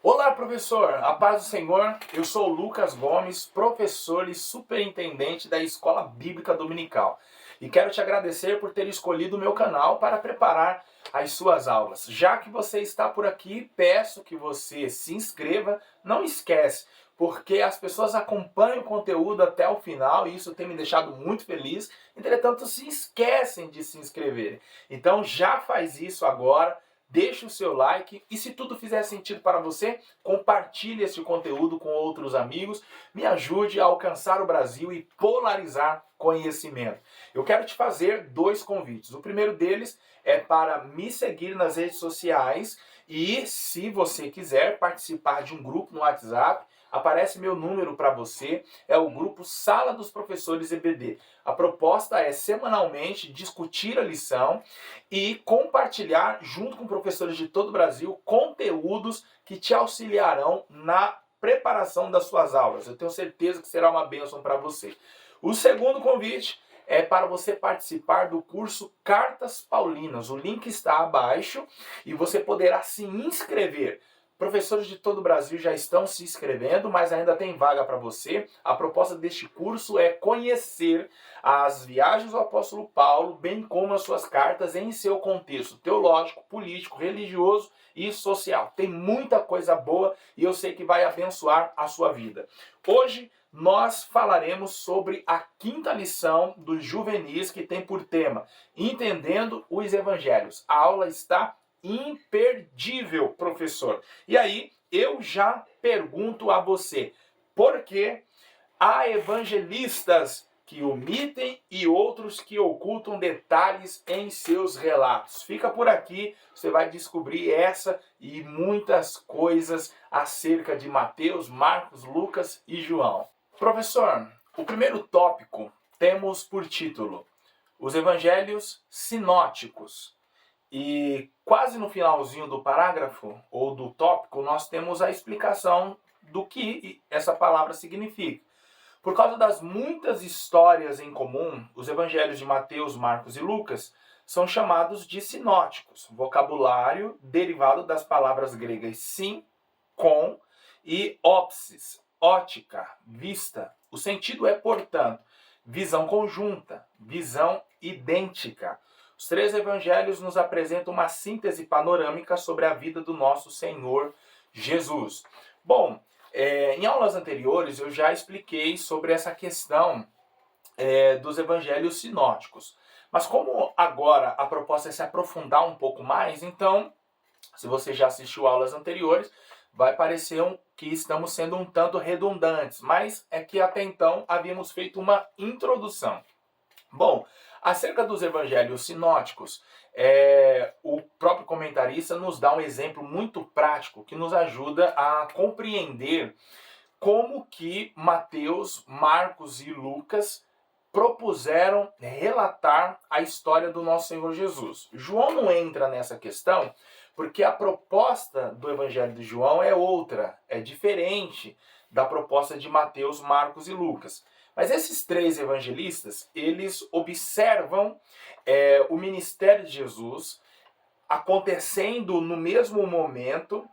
Olá, professor! A paz do Senhor, eu sou o Lucas Gomes, professor e superintendente da Escola Bíblica Dominical. E quero te agradecer por ter escolhido o meu canal para preparar as suas aulas. Já que você está por aqui, peço que você se inscreva. Não esquece, porque as pessoas acompanham o conteúdo até o final e isso tem me deixado muito feliz. Entretanto, se esquecem de se inscrever. Então já faz isso agora. Deixe o seu like e se tudo fizer sentido para você, compartilhe esse conteúdo com outros amigos, me ajude a alcançar o Brasil e polarizar conhecimento. Eu quero te fazer dois convites. O primeiro deles é para me seguir nas redes sociais e, se você quiser participar de um grupo no WhatsApp, aparece meu número para você, é o grupo Sala dos Professores EBD. A proposta é semanalmente discutir a lição e compartilhar, junto com professores de todo o Brasil, conteúdos que te auxiliarão na preparação das suas aulas. Eu tenho certeza que será uma bênção para você. O segundo convite é para você participar do curso Cartas Paulinas. O link está abaixo e você poderá se inscrever. Professores de todo o Brasil já estão se inscrevendo, mas ainda tem vaga para você. A proposta deste curso é conhecer as viagens do apóstolo Paulo, bem como as suas cartas em seu contexto teológico, político, religioso e social. Tem muita coisa boa e eu sei que vai abençoar a sua vida. Hoje nós falaremos sobre a quinta lição dos juvenis, que tem por tema Entendendo os Evangelhos. A aula está imperdível, professor. E aí, eu já pergunto a você, por que há evangelistas que omitem e outros que ocultam detalhes em seus relatos? Fica por aqui, você vai descobrir essa e muitas coisas acerca de Mateus, Marcos, Lucas e João. Professor, o primeiro tópico temos por título Os Evangelhos Sinóticos. E quase no finalzinho do parágrafo, ou do tópico, nós temos a explicação do que essa palavra significa. Por causa das muitas histórias em comum, os evangelhos de Mateus, Marcos e Lucas são chamados de sinóticos, vocabulário derivado das palavras gregas sim, com e ópsis, ótica, vista. O sentido é, portanto, visão conjunta, visão idêntica. Os três evangelhos nos apresentam uma síntese panorâmica sobre a vida do nosso Senhor Jesus. Bom, em aulas anteriores eu já expliquei sobre essa questão dos evangelhos sinóticos. Mas como agora a proposta é se aprofundar um pouco mais, então, se você já assistiu aulas anteriores, vai parecer que estamos sendo um tanto redundantes, mas é que até então havíamos feito uma introdução. Bom, acerca dos evangelhos sinóticos, o próprio comentarista nos dá um exemplo muito prático que nos ajuda a compreender como que Mateus, Marcos e Lucas propuseram relatar a história do nosso Senhor Jesus. João não entra nessa questão porque a proposta do Evangelho de João é outra, é diferente da proposta de Mateus, Marcos e Lucas. Mas esses três evangelistas, eles observam o ministério de Jesus acontecendo no mesmo momento,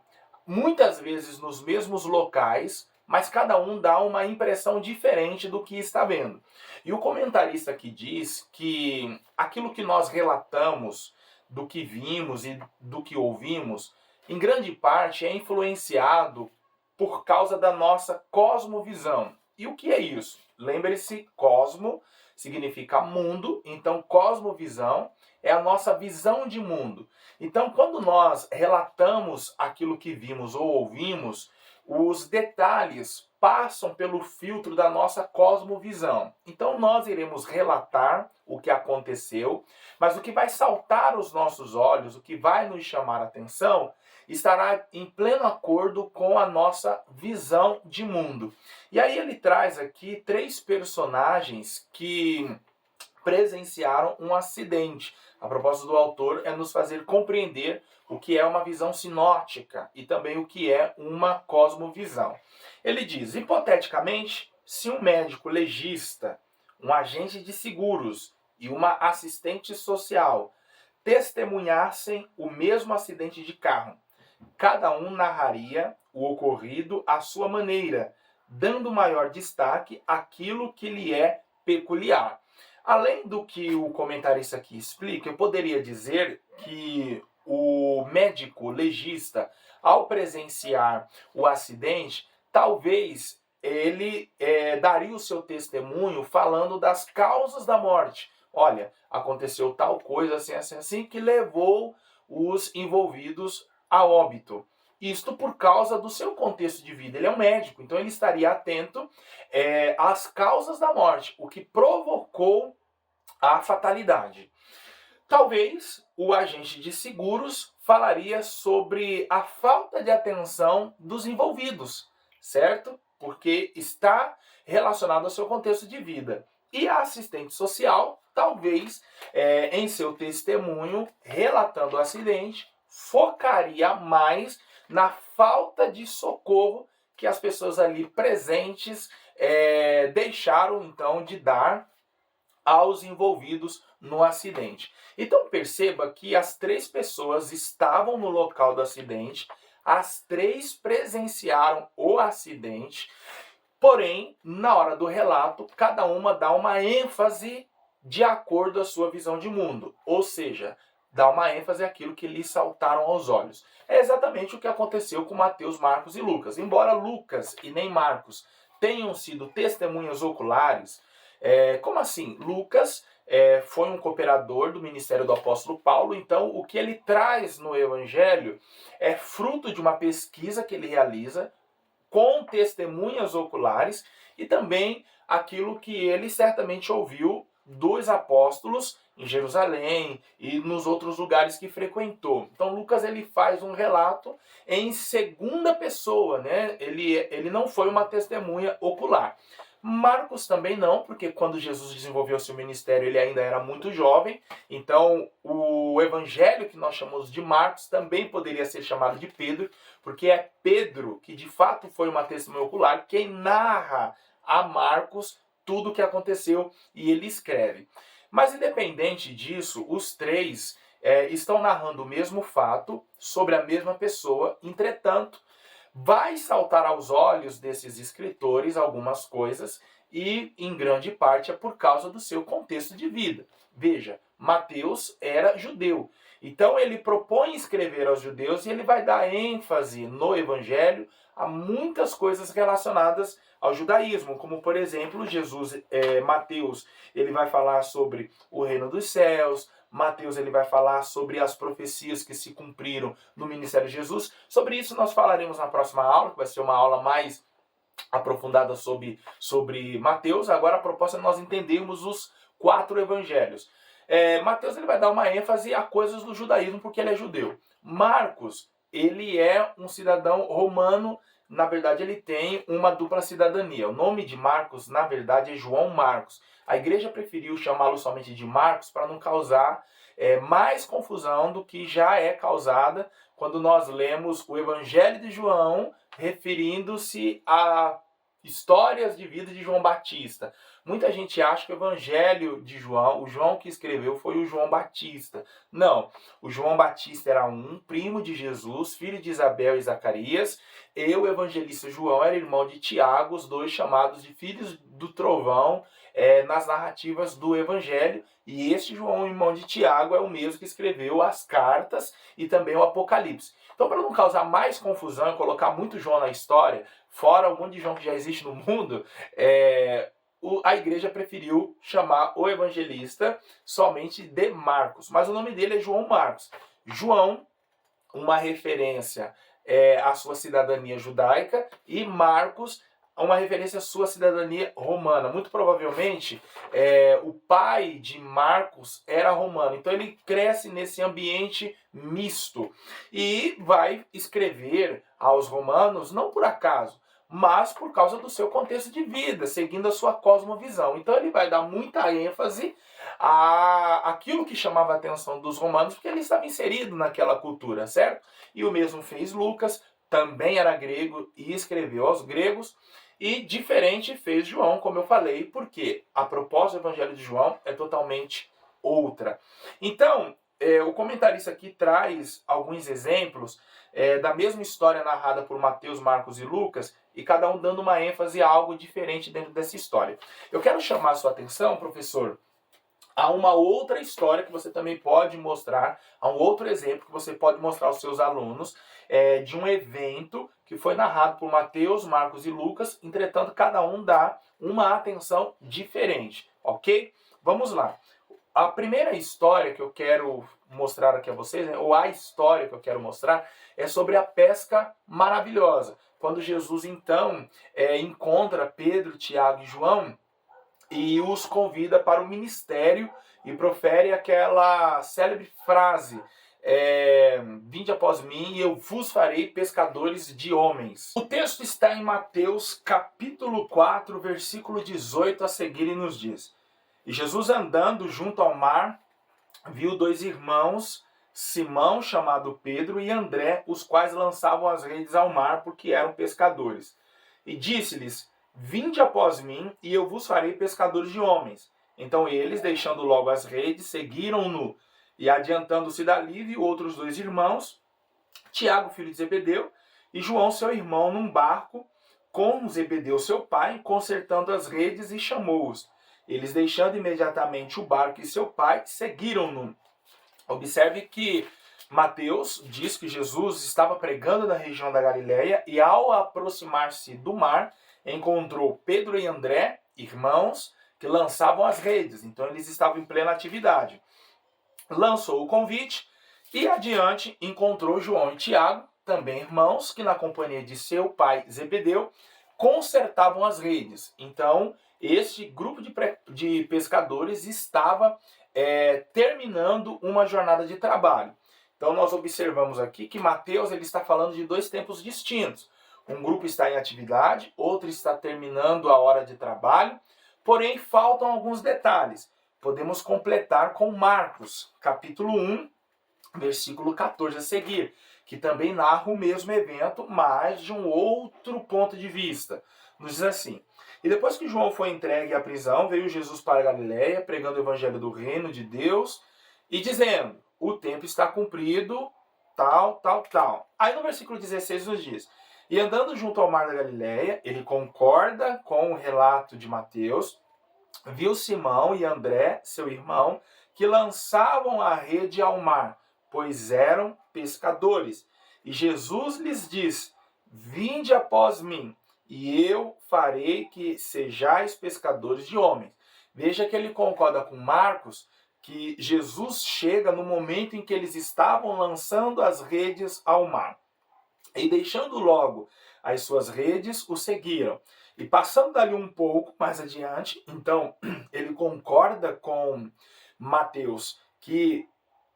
muitas vezes nos mesmos locais, mas cada um dá uma impressão diferente do que está vendo. E o comentarista aqui diz que aquilo que nós relatamos, do que vimos e do que ouvimos, em grande parte é influenciado por causa da nossa cosmovisão. E o que é isso? Lembre-se, cosmo significa mundo, então cosmovisão é a nossa visão de mundo. Então, quando nós relatamos aquilo que vimos ou ouvimos, os detalhes passam pelo filtro da nossa cosmovisão. Então, nós iremos relatar o que aconteceu, mas o que vai saltar aos nossos olhos, o que vai nos chamar a atenção, estará em pleno acordo com a nossa visão de mundo. E aí ele traz aqui três personagens que presenciaram um acidente. A proposta do autor é nos fazer compreender o que é uma visão sinótica e também o que é uma cosmovisão. Ele diz, hipoteticamente, se um médico legista, um agente de seguros e uma assistente social testemunhassem o mesmo acidente de carro, Cada um narraria o ocorrido à sua maneira, dando maior destaque àquilo que lhe é peculiar. Além do que o comentarista aqui explica, eu poderia dizer que o médico legista, ao presenciar o acidente, talvez ele daria o seu testemunho falando das causas da morte. Olha, aconteceu tal coisa assim, assim, assim, que levou os envolvidos a óbito. Isto por causa do seu contexto de vida. Ele é um médico, então ele estaria atento às causas da morte, o que provocou a fatalidade. Talvez o agente de seguros falaria sobre a falta de atenção dos envolvidos, certo? Porque está relacionado ao seu contexto de vida. E a assistente social, talvez, em seu testemunho, relatando o acidente, focaria mais na falta de socorro que as pessoas ali presentes deixaram, então, de dar aos envolvidos no acidente. Então perceba que as 3 pessoas estavam no local do acidente, as 3 presenciaram o acidente, porém, na hora do relato, cada uma dá uma ênfase de acordo à sua visão de mundo, ou seja, dá uma ênfase àquilo que lhe saltaram aos olhos. É exatamente o que aconteceu com Mateus, Marcos e Lucas. Embora Lucas e nem Marcos tenham sido testemunhas oculares, como assim? Lucas foi um cooperador do ministério do apóstolo Paulo, então o que ele traz no evangelho é fruto de uma pesquisa que ele realiza com testemunhas oculares e também aquilo que ele certamente ouviu dos apóstolos em Jerusalém e nos outros lugares que frequentou. Então Lucas ele faz um relato em segunda pessoa, né? Ele não foi uma testemunha ocular. Marcos também não, porque quando Jesus desenvolveu seu ministério ele ainda era muito jovem, então o evangelho que nós chamamos de Marcos também poderia ser chamado de Pedro, porque é Pedro, que de fato foi uma testemunha ocular, quem narra a Marcos tudo o que aconteceu e ele escreve. Mas independente disso, os 3 estão narrando o mesmo fato sobre a mesma pessoa, entretanto, vai saltar aos olhos desses escritores algumas coisas e, em grande parte, é por causa do seu contexto de vida. Veja, Mateus era judeu. Então ele propõe escrever aos judeus e ele vai dar ênfase no evangelho a muitas coisas relacionadas ao judaísmo, como por exemplo, Mateus, ele vai falar sobre o reino dos céus, Mateus ele vai falar sobre as profecias que se cumpriram no ministério de Jesus. Sobre isso nós falaremos na próxima aula, que vai ser uma aula mais aprofundada sobre Mateus. Agora a proposta é nós entendermos os 4 evangelhos. Mateus ele vai dar uma ênfase a coisas do judaísmo porque ele é judeu. Marcos, ele é um cidadão romano, na verdade ele tem uma dupla cidadania. O nome de Marcos, na verdade, é João Marcos. A igreja preferiu chamá-lo somente de Marcos para não causar mais confusão do que já é causada quando nós lemos o Evangelho de João referindo-se a histórias de vida de João Batista. Muita gente acha que o Evangelho de João, o João que escreveu foi o João Batista. Não, o João Batista era primo de Jesus, filho de Isabel e Zacarias, e o evangelista João era irmão de Tiago, os 2 chamados de filhos do trovão nas narrativas do Evangelho. E este João, irmão de Tiago, é o mesmo que escreveu as cartas e também o Apocalipse. Então, para não causar mais confusão e colocar muito João na história, fora o monte de João que já existe no mundo, a igreja preferiu chamar o evangelista somente de Marcos. Mas o nome dele é João Marcos. João, uma referência à sua cidadania judaica, e Marcos, uma referência à sua cidadania romana. Muito provavelmente, o pai de Marcos era romano. Então ele cresce nesse ambiente misto. E vai escrever aos romanos, não por acaso, mas por causa do seu contexto de vida, seguindo a sua cosmovisão. Então ele vai dar muita ênfase àquilo que chamava a atenção dos romanos, porque ele estava inserido naquela cultura, certo? E o mesmo fez Lucas, também era grego e escreveu aos gregos. E diferente fez João, como eu falei, porque a proposta do Evangelho de João é totalmente outra. Então, o comentarista aqui traz alguns exemplos da mesma história narrada por Mateus, Marcos e Lucas, e cada um dando uma ênfase a algo diferente dentro dessa história. Eu quero chamar a sua atenção, professor, há uma outra história que você também pode mostrar, há um outro exemplo que você pode mostrar aos seus alunos, de um evento que foi narrado por Mateus, Marcos e Lucas, entretanto cada um dá uma atenção diferente, ok? Vamos lá. A primeira história que eu quero mostrar aqui a vocês, ou a história que eu quero mostrar, é sobre a pesca maravilhosa. Quando Jesus então encontra Pedro, Tiago e João, e os convida para o ministério e profere aquela célebre frase: vinde após mim e eu vos farei pescadores de homens. O texto está em Mateus capítulo 4, versículo 18 a seguir, e nos diz: E Jesus, andando junto ao mar, viu dois irmãos, Simão, chamado Pedro, e André, os quais lançavam as redes ao mar, porque eram pescadores. E disse-lhes: Vinde após mim, e eu vos farei pescadores de homens. Então eles, deixando logo as redes, seguiram-no. E adiantando-se dali, viu outros dois irmãos, Tiago, filho de Zebedeu, e João, seu irmão, num barco, com Zebedeu, seu pai, consertando as redes, e chamou-os. Eles, deixando imediatamente o barco e seu pai, seguiram-no. Observe que Mateus diz que Jesus estava pregando na região da Galileia e, ao aproximar-se do mar, encontrou Pedro e André, irmãos, que lançavam as redes. Então eles estavam em plena atividade. Lançou o convite e adiante encontrou João e Tiago, também irmãos, que na companhia de seu pai Zebedeu consertavam as redes. Então este grupo de pescadores estava terminando uma jornada de trabalho. Então nós observamos aqui que Mateus ele está falando de dois tempos distintos. Um grupo está em atividade, outro está terminando a hora de trabalho, porém faltam alguns detalhes. Podemos completar com Marcos, capítulo 1, versículo 14 a seguir, que também narra o mesmo evento, mas de um outro ponto de vista. Nos diz assim: E depois que João foi entregue à prisão, veio Jesus para a Galileia, pregando o evangelho do reino de Deus e dizendo: o tempo está cumprido, tal, tal, tal. Aí no versículo 16 nos diz: E andando junto ao mar da Galileia, ele concorda com o relato de Mateus, viu Simão e André, seu irmão, que lançavam a rede ao mar, pois eram pescadores. E Jesus lhes diz: Vinde após mim, e eu farei que sejais pescadores de homens. Veja que ele concorda com Marcos, que Jesus chega no momento em que eles estavam lançando as redes ao mar. E deixando logo as suas redes, o seguiram. E passando dali um pouco mais adiante, então ele concorda com Mateus que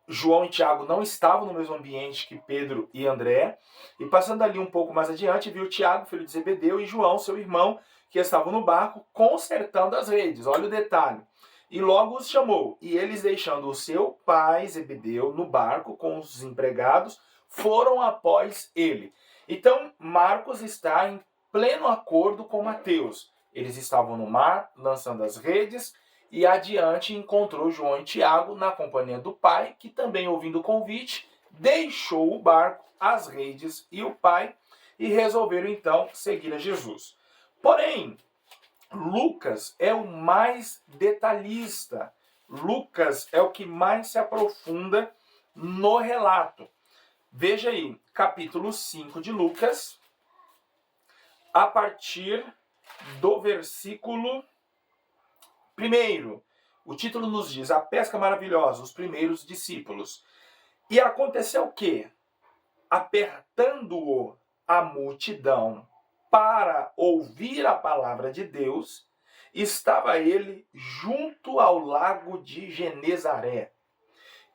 João e Tiago não estavam no mesmo ambiente que Pedro e André. E passando ali um pouco mais adiante, viu Tiago, filho de Zebedeu, e João, seu irmão, que estavam no barco, consertando as redes. Olha o detalhe. E logo os chamou. E eles, deixando o seu pai, Zebedeu, no barco com os empregados, foram após ele. Então, Marcos está em pleno acordo com Mateus. Eles estavam no mar, lançando as redes, e adiante encontrou João e Tiago na companhia do pai, que também, ouvindo o convite, deixou o barco, as redes e o pai, e resolveram então seguir a Jesus. Porém, Lucas é o mais detalhista. Lucas é o que mais se aprofunda no relato. Veja aí, capítulo 5 de Lucas, a partir do versículo 1. O título nos diz: A pesca maravilhosa, os primeiros discípulos. E aconteceu o quê? Apertando-o a multidão para ouvir a palavra de Deus, estava ele junto ao lago de Genezaré.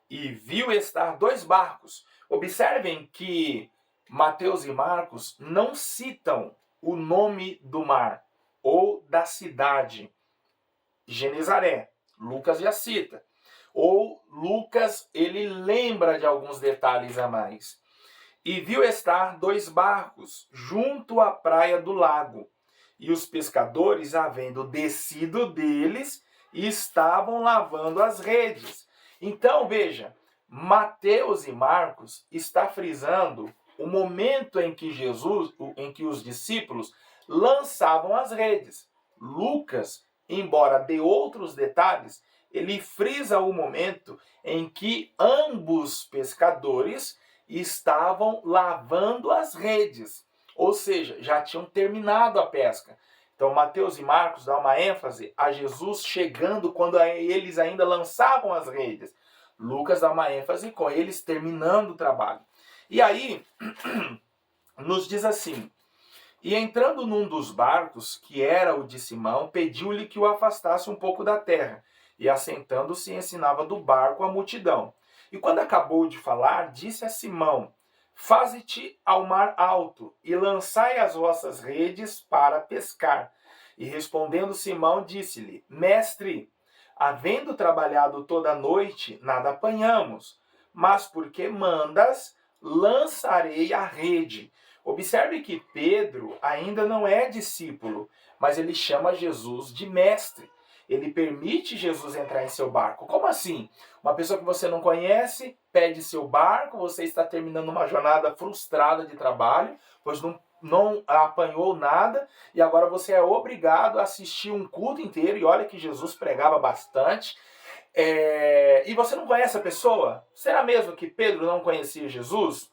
E viu estar dois barcos. Observem que Mateus e Marcos não citam o nome do mar ou da cidade. Genezaré. Lucas já cita. Ou Lucas, ele lembra de alguns detalhes a mais. E viu estar dois barcos junto à praia do lago. E os pescadores, havendo descido deles, estavam lavando as redes. Então, veja, Mateus e Marcos está frisando o momento em que os discípulos lançavam as redes. Lucas, embora dê outros detalhes, ele frisa o momento em que ambos pescadores estavam lavando as redes, ou seja, já tinham terminado a pesca. Então, Mateus e Marcos dão uma ênfase a Jesus chegando quando eles ainda lançavam as redes. Lucas dá uma ênfase com eles terminando o trabalho. E aí, nos diz assim: e entrando num dos barcos, que era o de Simão, pediu-lhe que o afastasse um pouco da terra. E assentando-se, ensinava do barco a multidão. E quando acabou de falar, disse a Simão: faze-te ao mar alto, e lançai as vossas redes para pescar. E respondendo Simão, disse-lhe: mestre, havendo trabalhado toda a noite, nada apanhamos, mas porque mandas, lançarei a rede. Observe que Pedro ainda não é discípulo, mas ele chama Jesus de mestre. Ele permite Jesus entrar em seu barco. Como assim? Uma pessoa que você não conhece pede seu barco, você está terminando uma jornada frustrada de trabalho, pois não apanhou nada, e agora você é obrigado a assistir um culto inteiro, e olha que Jesus pregava bastante, e você não conhece a pessoa? Será mesmo que Pedro não conhecia Jesus?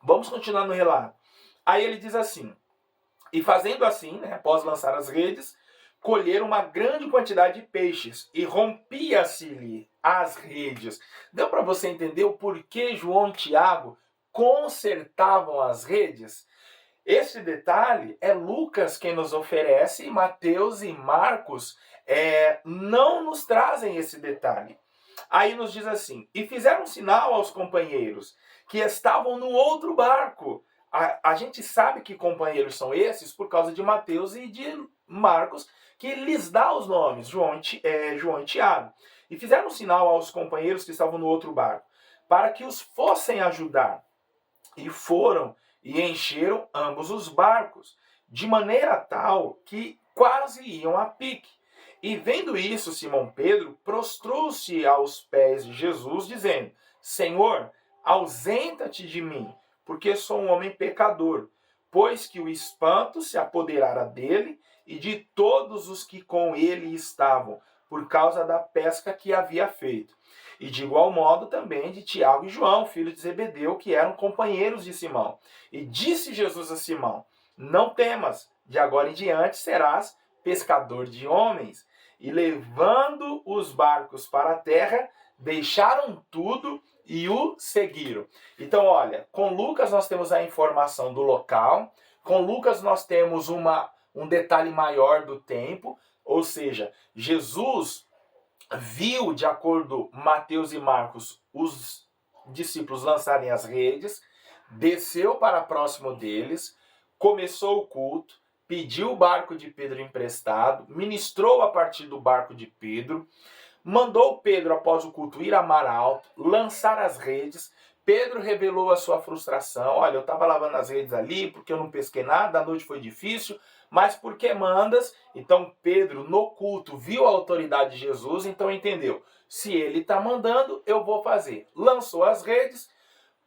Vamos continuar no relato. Aí ele diz assim: e fazendo assim, após lançar as redes, colheram uma grande quantidade de peixes, e rompia-se-lhe as redes. Deu para você entender o porquê João e Tiago consertavam as redes? Esse detalhe é Lucas quem nos oferece, e Mateus e Marcos não nos trazem esse detalhe. Aí nos diz assim: e fizeram sinal aos companheiros que estavam no outro barco. A gente sabe que companheiros são esses por causa de Mateus e de Marcos, que lhes dá os nomes, João e Tiago. E fizeram sinal aos companheiros que estavam no outro barco, para que os fossem ajudar. E foram e encheram ambos os barcos, de maneira tal que quase iam a pique. E vendo isso, Simão Pedro prostrou-se aos pés de Jesus, dizendo: Senhor, ausenta-te de mim, porque sou um homem pecador, pois que o espanto se apoderara dele e de todos os que com ele estavam, por causa da pesca que havia feito. E de igual modo também de Tiago e João, filhos de Zebedeu, que eram companheiros de Simão. E disse Jesus a Simão: não temas, de agora em diante serás pescador de homens. E levando os barcos para a terra, deixaram tudo e o seguiram. Então, olha, com Lucas nós temos a informação do local, com Lucas nós temos um detalhe maior do tempo, ou seja, Jesus viu, de acordo com Mateus e Marcos, os discípulos lançarem as redes, desceu para próximo deles, começou o culto, pediu o barco de Pedro emprestado, ministrou a partir do barco de Pedro, mandou Pedro, após o culto, ir a mar alto, lançar as redes. Pedro revelou a sua frustração: olha, eu estava lavando as redes ali porque eu não pesquei nada, a noite foi difícil, mas por que mandas? Então Pedro, no culto, viu a autoridade de Jesus, então entendeu: se ele está mandando, eu vou fazer. Lançou as redes,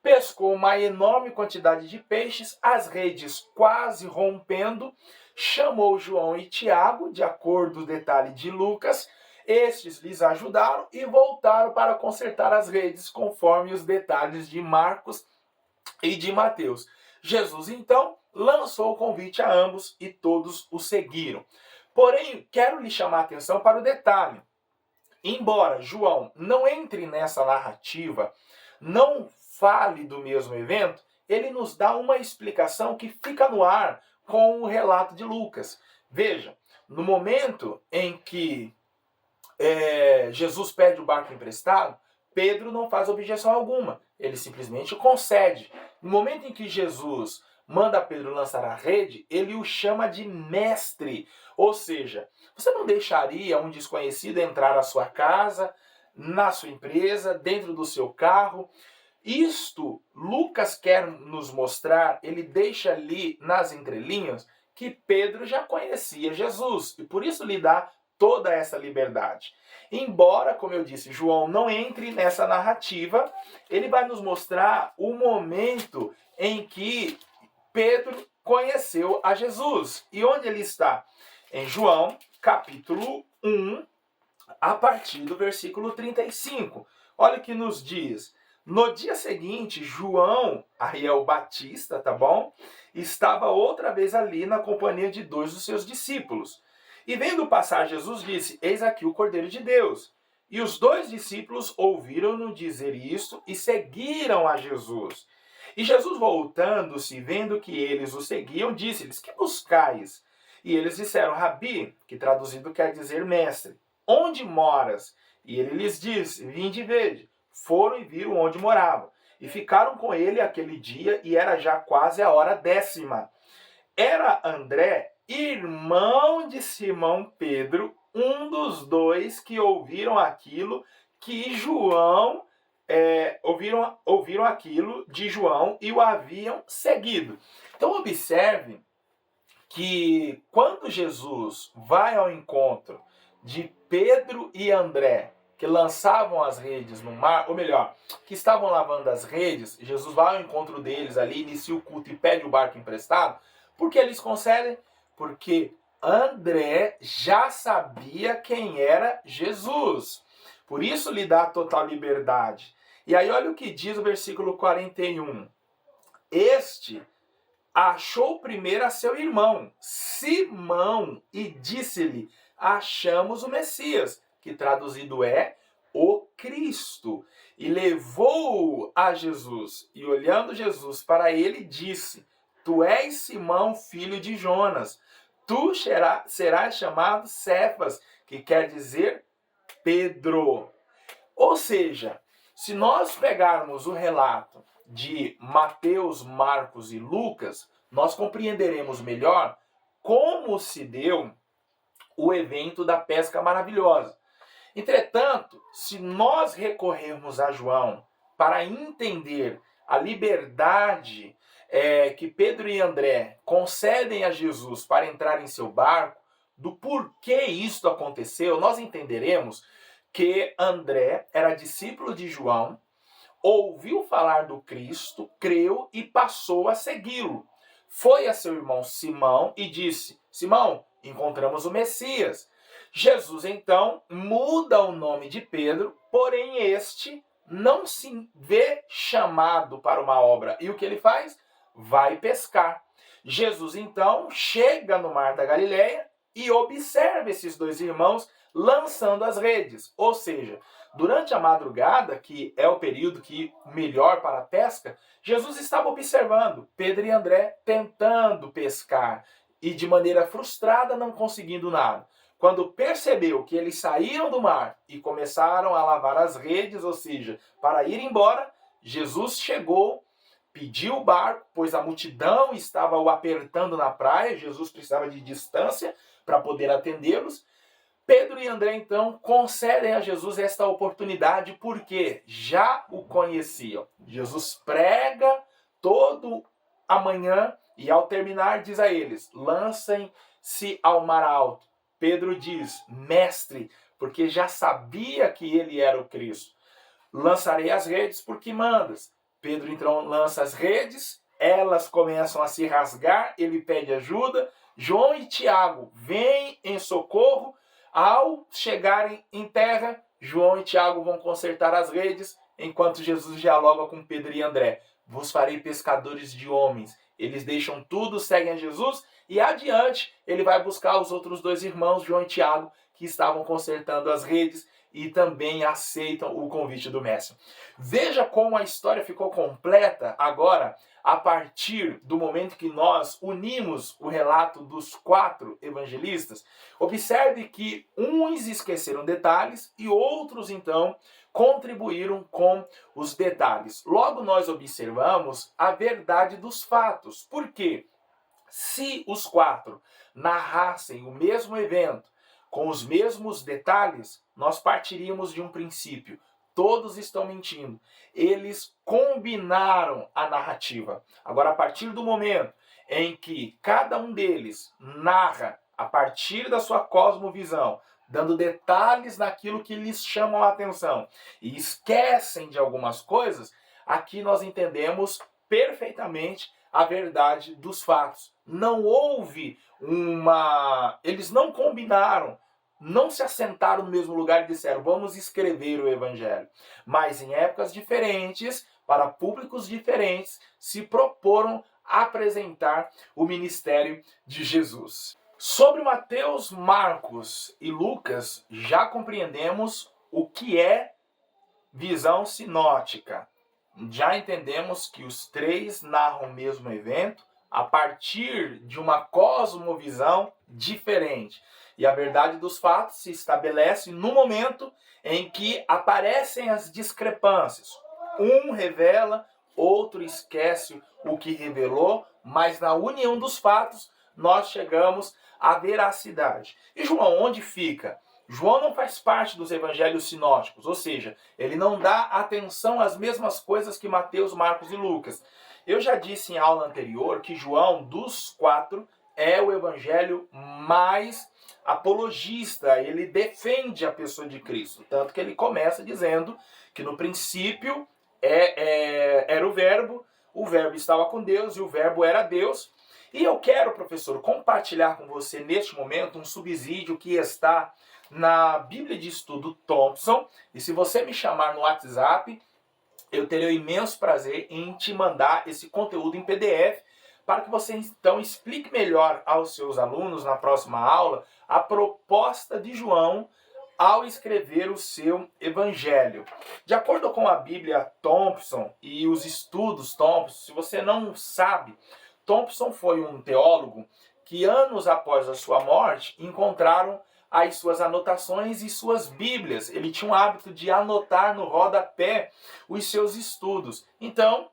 pescou uma enorme quantidade de peixes, as redes quase rompendo, chamou João e Tiago, de acordo com o detalhe de Lucas. Estes lhes ajudaram e voltaram para consertar as redes, conforme os detalhes de Marcos e de Mateus. Jesus, então, lançou o convite a ambos e todos o seguiram. Porém, quero lhe chamar a atenção para o detalhe. Embora João não entre nessa narrativa, não fale do mesmo evento, ele nos dá uma explicação que fica no ar com o relato de Lucas. Veja, no momento em que Jesus pede o barco emprestado, Pedro não faz objeção alguma, ele simplesmente concede. No momento em que Jesus manda Pedro lançar a rede, ele o chama de mestre. Ou seja, você não deixaria um desconhecido entrar à sua casa, na sua empresa, dentro do seu carro? Isto Lucas quer nos mostrar, ele deixa ali nas entrelinhas que Pedro já conhecia Jesus, e por isso lhe dá toda essa liberdade. Embora, como eu disse, João não entre nessa narrativa, ele vai nos mostrar o momento em que Pedro conheceu a Jesus. E onde ele está? Em João, capítulo 1, a partir do versículo 35. Olha o que nos diz. No dia seguinte, João, aí é o Batista, tá bom? Estava outra vez ali na companhia de 2 dos seus discípulos. E vendo passar, Jesus disse: Eis aqui o Cordeiro de Deus. E os 2 discípulos ouviram-no dizer isto e seguiram a Jesus. E Jesus, voltando-se, vendo que eles o seguiam, disse-lhes: Que buscais? E eles disseram: Rabi, que traduzido quer dizer mestre, onde moras? E ele lhes disse: Vinde e vede. Foram e viram onde morava. E ficaram com ele aquele dia, e era já quase a hora 10ª. Era André, irmão de Simão Pedro, um dos 2 que ouviram aquilo que João, ouviram aquilo de João e o haviam seguido. Então observe que quando Jesus vai ao encontro de Pedro e André, que lançavam as redes no mar, ou melhor, que estavam lavando as redes, Jesus vai ao encontro deles ali, inicia o culto e pede o barco emprestado. Por que eles concedem? Porque André já sabia quem era Jesus. Por isso lhe dá total liberdade. E aí olha o que diz o versículo 41. Este achou primeiro a seu irmão, Simão, e disse-lhe: Achamos o Messias, que traduzido é o Cristo. E levou-o a Jesus, e olhando Jesus para ele, disse: Tu és Simão, filho de Jonas. Tu serás chamado Cefas, que quer dizer Pedro. Ou seja, se nós pegarmos o relato de Mateus, Marcos e Lucas, nós compreenderemos melhor como se deu o evento da pesca maravilhosa. Entretanto, se nós recorrermos a João para entender a liberdade que Pedro e André concedem a Jesus para entrar em seu barco, do porquê isto aconteceu, nós entenderemos que André era discípulo de João, ouviu falar do Cristo, creu e passou a segui-lo. Foi a seu irmão Simão e disse: Simão, encontramos o Messias. Jesus então muda o nome de Pedro, porém este não se vê chamado para uma obra. E o que ele faz? Vai pescar. Jesus então chega no mar da Galileia e observa esses 2 irmãos lançando as redes. Ou seja, durante a madrugada, que é o período melhor para a pesca, Jesus estava observando Pedro e André tentando pescar e de maneira frustrada não conseguindo nada. Quando percebeu que eles saíram do mar e começaram a lavar as redes, ou seja, para ir embora, Jesus chegou, pediu o barco, pois a multidão estava o apertando na praia, Jesus precisava de distância para poder atendê-los. Pedro e André, então, concedem a Jesus esta oportunidade porque já o conheciam. Jesus prega todo a manhã e, ao terminar, diz a eles: lancem-se ao mar alto. Pedro diz: Mestre, porque já sabia que ele era o Cristo. Lançarei as redes porque mandas. Pedro, então, lança as redes, elas começam a se rasgar, ele pede ajuda. João e Tiago vêm em socorro. Ao chegarem em terra, João e Tiago vão consertar as redes, enquanto Jesus dialoga com Pedro e André. Vos farei pescadores de homens. Eles deixam tudo, seguem a Jesus, e adiante ele vai buscar os outros 2 irmãos, João e Tiago, que estavam consertando as redes e também aceitam o convite do mestre. Veja como a história ficou completa agora, a partir do momento que nós unimos o relato dos 4 evangelistas. Observe que uns esqueceram detalhes e outros, então, contribuíram com os detalhes. Logo, nós observamos a verdade dos fatos. Por quê? Se os 4 narrassem o mesmo evento com os mesmos detalhes, nós partiríamos de um princípio: todos estão mentindo. Eles combinaram a narrativa. Agora, a partir do momento em que cada um deles narra a partir da sua cosmovisão, dando detalhes naquilo que lhes chamam a atenção e esquecem de algumas coisas, aqui nós entendemos perfeitamente a verdade dos fatos. Não houve eles não combinaram, não se assentaram no mesmo lugar e disseram, vamos escrever o evangelho. Mas em épocas diferentes, para públicos diferentes, se proporam apresentar o ministério de Jesus. Sobre Mateus, Marcos e Lucas, já compreendemos o que é visão sinótica. Já entendemos que os três narram o mesmo evento a partir de uma cosmovisão diferente. E a verdade dos fatos se estabelece no momento em que aparecem as discrepâncias. Um revela, outro esquece o que revelou, mas na união dos fatos nós chegamos à veracidade. E João, onde fica? João não faz parte dos evangelhos sinóticos, ou seja, ele não dá atenção às mesmas coisas que Mateus, Marcos e Lucas. Eu já disse em aula anterior que João, dos quatro, é o evangelho mais apologista, ele defende a pessoa de Cristo, tanto que ele começa dizendo que no princípio era o verbo estava com Deus e o verbo era Deus. E eu quero, professor, compartilhar com você neste momento um subsídio que está na Bíblia de Estudo Thompson, e se você me chamar no WhatsApp, eu terei o imenso prazer em te mandar esse conteúdo em PDF, para que você então explique melhor aos seus alunos na próxima aula a proposta de João ao escrever o seu evangelho. De acordo com a Bíblia Thompson e os estudos Thompson, se você não sabe, Thompson foi um teólogo que anos após a sua morte encontraram as suas anotações e suas bíblias. Ele tinha o hábito de anotar no rodapé os seus estudos. Então,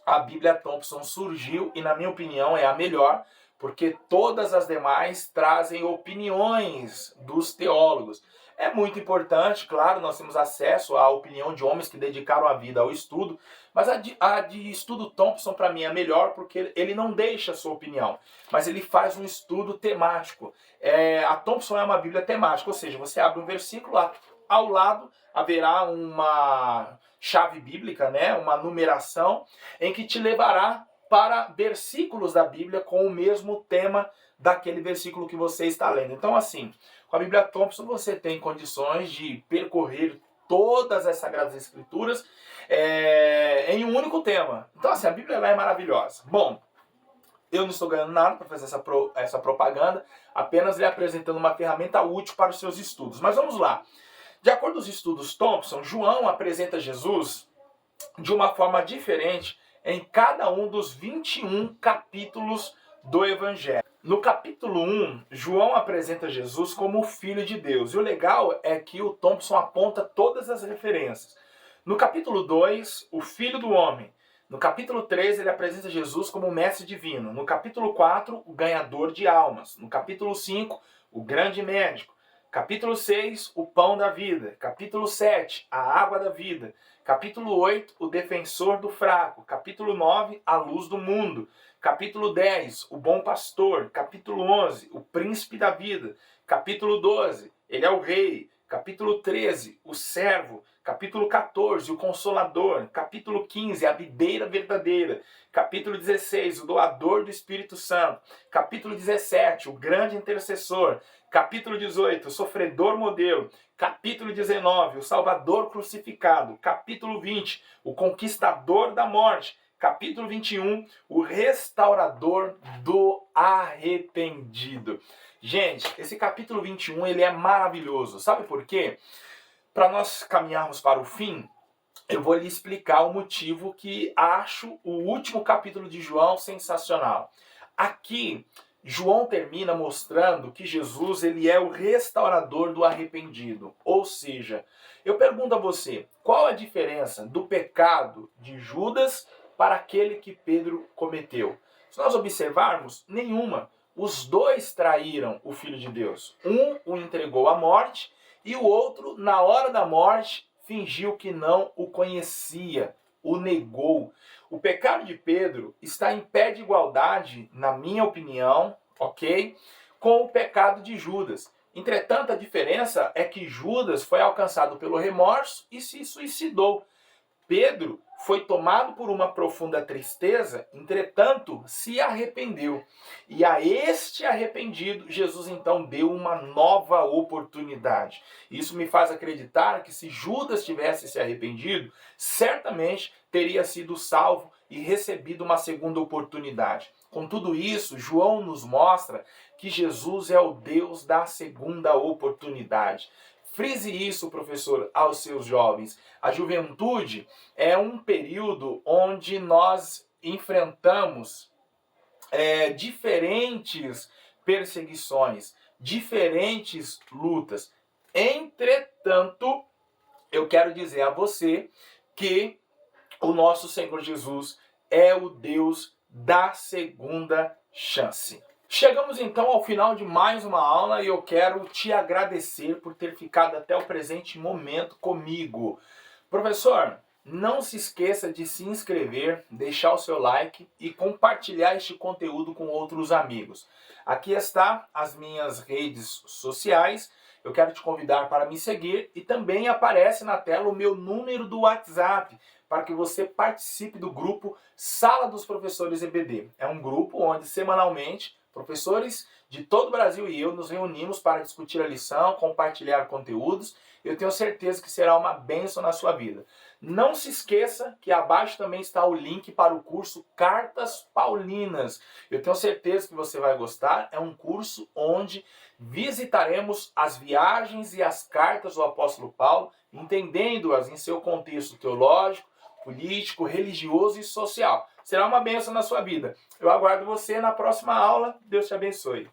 a Bíblia Thompson surgiu e, na minha opinião, é a melhor, porque todas as demais trazem opiniões dos teólogos. É muito importante, claro, nós temos acesso à opinião de homens que dedicaram a vida ao estudo, mas a de estudo Thompson, para mim, é melhor porque ele não deixa a sua opinião, mas ele faz um estudo temático. A Thompson é uma Bíblia temática, ou seja, você abre um versículo, ao lado haverá uma chave bíblica, né, uma numeração, em que te levará para versículos da Bíblia com o mesmo tema daquele versículo que você está lendo. Então, assim, com a Bíblia Thompson você tem condições de percorrer todas as Sagradas Escrituras em um único tema. Então, assim, a Bíblia ela é maravilhosa. Bom, eu não estou ganhando nada para fazer essa propaganda, apenas lhe apresentando uma ferramenta útil para os seus estudos. Mas vamos lá. De acordo com os estudos Thompson, João apresenta Jesus de uma forma diferente em cada um dos 21 capítulos do Evangelho. No capítulo 1, João apresenta Jesus como o Filho de Deus. E o legal é que o Thompson aponta todas as referências. No capítulo 2, o Filho do Homem. No capítulo 3, ele apresenta Jesus como o Mestre Divino. No capítulo 4, o Ganhador de Almas. No capítulo 5, o Grande Médico. Capítulo 6, o Pão da Vida. Capítulo 7, a Água da Vida. Capítulo 8, o Defensor do Fraco. Capítulo 9, a Luz do Mundo. Capítulo 10, o Bom Pastor. Capítulo 11, o Príncipe da Vida. Capítulo 12, ele é o Rei. Capítulo 13, o Servo. Capítulo 14, o Consolador. Capítulo 15, a Videira Verdadeira. Capítulo 16, o Doador do Espírito Santo. Capítulo 17, o Grande Intercessor. Capítulo 18, o Sofredor Modelo. Capítulo 19, o Salvador Crucificado. Capítulo 20, o Conquistador da Morte. Capítulo 21, o Restaurador do Arrependido. Gente, esse capítulo 21 ele é maravilhoso. Sabe por quê? Para nós caminharmos para o fim, eu vou lhe explicar o motivo que acho o último capítulo de João sensacional. Aqui, João termina mostrando que Jesus ele é o restaurador do arrependido. Ou seja, eu pergunto a você, qual a diferença do pecado de Judas para aquele que Pedro cometeu? Se nós observarmos, nenhuma. Os dois traíram o Filho de Deus. Um o entregou à morte e o outro, na hora da morte, fingiu que não o conhecia, o negou. O pecado de Pedro está em pé de igualdade, na minha opinião, ok? Com o pecado de Judas. Entretanto, a diferença é que Judas foi alcançado pelo remorso e se suicidou. Pedro foi tomado por uma profunda tristeza, entretanto, se arrependeu. E a este arrependido, Jesus então deu uma nova oportunidade. Isso me faz acreditar que se Judas tivesse se arrependido, certamente teria sido salvo e recebido uma segunda oportunidade. Com tudo isso, João nos mostra que Jesus é o Deus da segunda oportunidade. Frise isso, professor, aos seus jovens. A juventude é um período onde nós enfrentamos diferentes perseguições, diferentes lutas. Entretanto, eu quero dizer a você que o nosso Senhor Jesus é o Deus da segunda chance. Chegamos então ao final de mais uma aula e eu quero te agradecer por ter ficado até o presente momento comigo. Professor, não se esqueça de se inscrever, deixar o seu like e compartilhar este conteúdo com outros amigos. Aqui está as minhas redes sociais. Eu quero te convidar para me seguir e também aparece na tela o meu número do WhatsApp para que você participe do grupo Sala dos Professores EBD. É um grupo onde semanalmente professores de todo o Brasil e eu nos reunimos para discutir a lição, compartilhar conteúdos. Eu tenho certeza que será uma bênção na sua vida. Não se esqueça que abaixo também está o link para o curso Cartas Paulinas. Eu tenho certeza que você vai gostar. É um curso onde visitaremos as viagens e as cartas do apóstolo Paulo, entendendo-as em seu contexto teológico, político, religioso e social. Será uma bênção na sua vida. Eu aguardo você na próxima aula. Deus te abençoe.